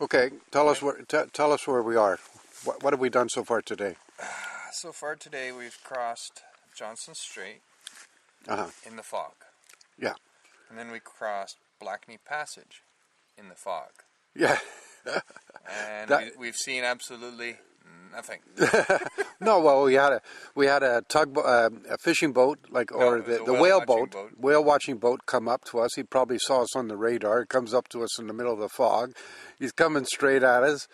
Okay, tell us where we are. What have we done so far today? So far today we've crossed Johnson Strait in the fog. Yeah. And then we crossed Blackney Passage in the fog. Yeah. And we've seen absolutely nothing. No, well, we had a a fishing boat, the whale watching boat come up to us. He probably saw us on the radar. It comes up to us in the middle of the fog. He's coming straight at us,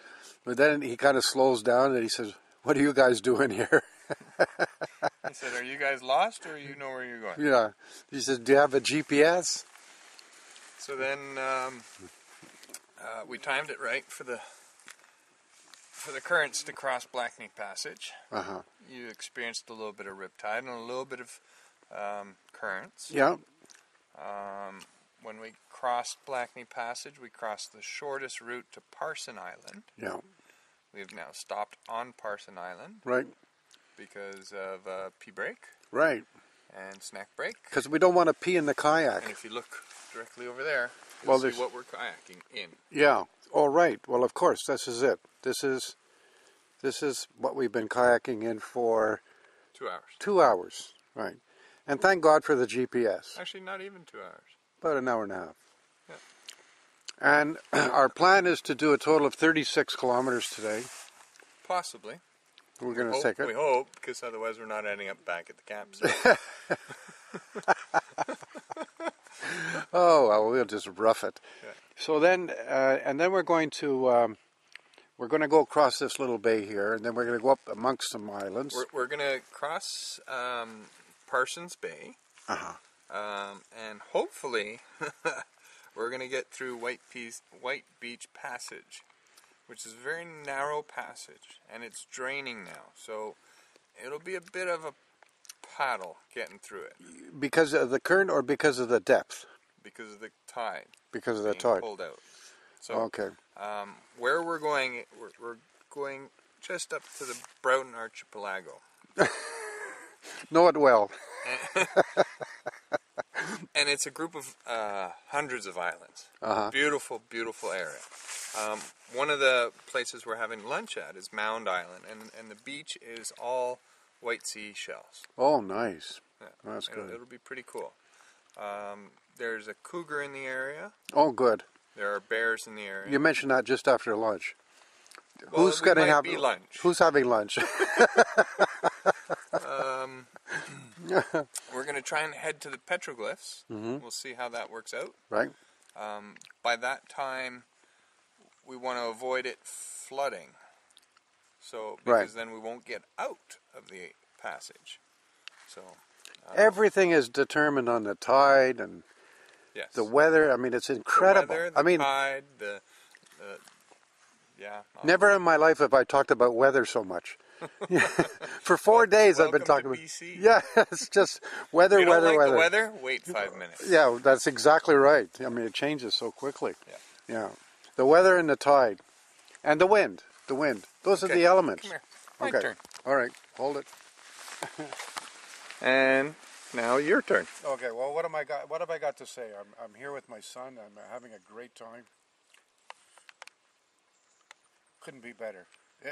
but then he kind of slows down and he says, "What are you guys doing here?" He said, "Are you guys lost, or you know where you're going?" Yeah. He says, "Do you have a GPS?" So then we timed it right for the currents to cross Blackney Passage. You experienced a little bit of riptide and a little bit of currents. Yeah. When we crossed Blackney Passage, we crossed the shortest route to Parsons Island. Yeah. We have now stopped on Parsons Island. Right. Because of pee break. Right. And snack break. Because we don't want to pee in the kayak. And if you look directly over there, you'll see what we're kayaking in. Yeah. All right. Well, of course, this is it. This is what we've been kayaking in for 2 hours. 2 hours. Right. And thank God for the GPS. Actually, not even 2 hours. About an hour and a half. Yeah. And our plan is to do a total of 36 kilometers today. Possibly. We're going to take it. We hope, because otherwise we're not ending up back at the campsite. Oh, well, we'll just rough it. Yeah. So then, and then we're going to go across this little bay here, and then we're going to go up amongst some islands. We're going to cross Parsons Bay, and hopefully we're going to get through White Beach Passage, which is a very narrow passage, and it's draining now, so it'll be a bit of a paddle getting through it. Because of the current or because of the depth? Because of the tide. Because of the tide. Pulled out. So, okay. Where we're going just up to the Broughton Archipelago. Know it well. And it's a group of hundreds of islands. Beautiful, beautiful area. One of the places we're having lunch at is Mound Island, and the beach is all white seashells. Oh, nice. Yeah. That's good. It'll be pretty cool. There's a cougar in the area. Oh, good. There are bears in the area. You mentioned that just after lunch. Well, who's going to have lunch? Who's having lunch? We're going to try and head to the petroglyphs. We'll see how that works out. Right. By that time, we want to avoid it flooding. So, because then we won't get out of the passage. So, everything is determined on the tide and the weather. I mean, it's incredible. The weather, the tide, never in my life have I talked about weather so much. For 4 days I've been talking about. BC. Yeah, it's just weather, you don't weather, like weather. The weather? Wait 5 minutes. Yeah, that's exactly right. I mean, it changes so quickly. Yeah. The weather and the tide, and the wind. The wind. Those are the elements. Come here. My turn. All right. Hold it. And now your turn. Okay. Well, what have I got to say? I'm here with my son. I'm having a great time. Couldn't be better.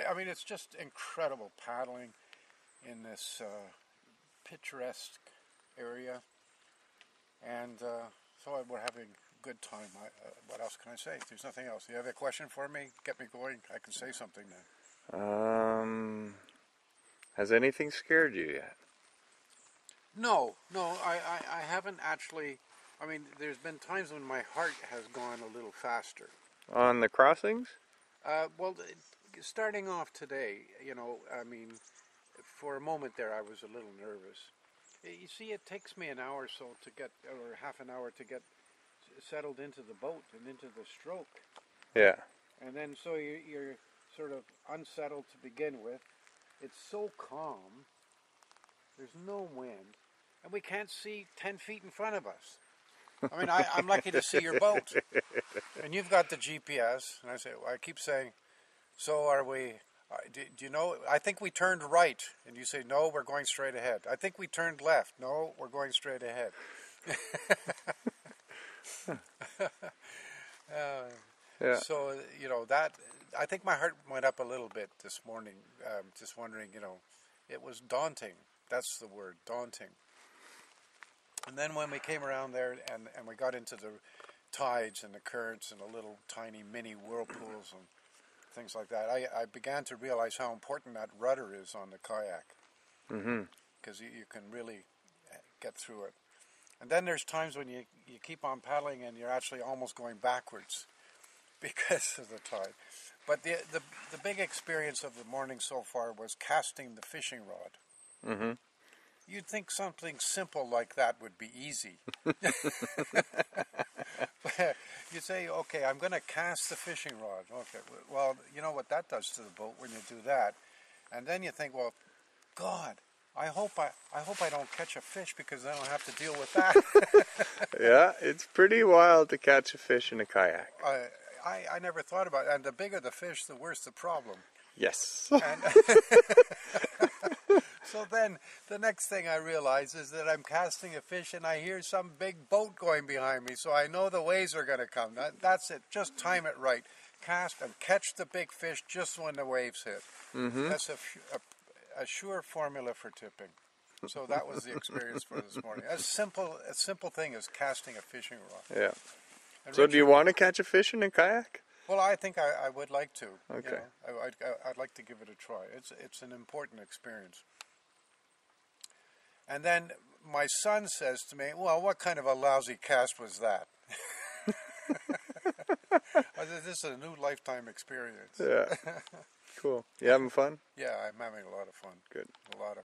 I mean, it's just incredible paddling in this picturesque area, and so we're having a good time. What else can I say? There's nothing else. You have a question for me? Get me going. I can say something now. Has anything scared you yet? No, I haven't actually. I mean, there's been times when my heart has gone a little faster. On the crossings? Well, starting off today, I mean, for a moment there I was a little nervous. You see, it takes me an hour or so to get, or half an hour to get settled into the boat and into the stroke. Yeah. And then so you're sort of unsettled to begin with. It's so calm. There's no wind. And we can't see 10 feet in front of us. I mean, I'm lucky to see your boat. And you've got the GPS. And I keep saying, so are we, do you know, I think we turned right. And you say, no, we're going straight ahead. I think we turned left. No, we're going straight ahead. Yeah. So, that, I think my heart went up a little bit this morning, just wondering, it was daunting. That's the word, daunting. And then when we came around there and we got into the tides and the currents and the little tiny mini whirlpools and things like that, I began to realize how important that rudder is on the kayak. Because you can really get through it. And then there's times when you keep on paddling and you're actually almost going backwards because of the tide. But the big experience of the morning so far was casting the fishing rod. You'd think something simple like that would be easy. You say, okay, I'm going to cast the fishing rod. Okay, well, you know what that does to the boat when you do that. And then you think, well, God, I hope I don't catch a fish because then I'll have to deal with that. Yeah, it's pretty wild to catch a fish in a kayak. I never thought about it. And the bigger the fish, the worse the problem. Yes. And so then the next thing I realize is that I'm casting a fish and I hear some big boat going behind me. So I know the waves are going to come. That's it. Just time it right. Cast and catch the big fish just when the waves hit. That's a sure formula for tipping. So that was the experience for this morning. A simple thing as casting a fishing rod. Yeah. And So Richard, do you want to catch a fish in a kayak? well, I think I would like to. Okay. I'd like to give it a try. It's an important experience. And then my son says to me, well, what kind of a lousy cast was that? I said, this is a new lifetime experience. Yeah. Cool. You having fun? Yeah, I'm having a lot of fun. Good. A lot of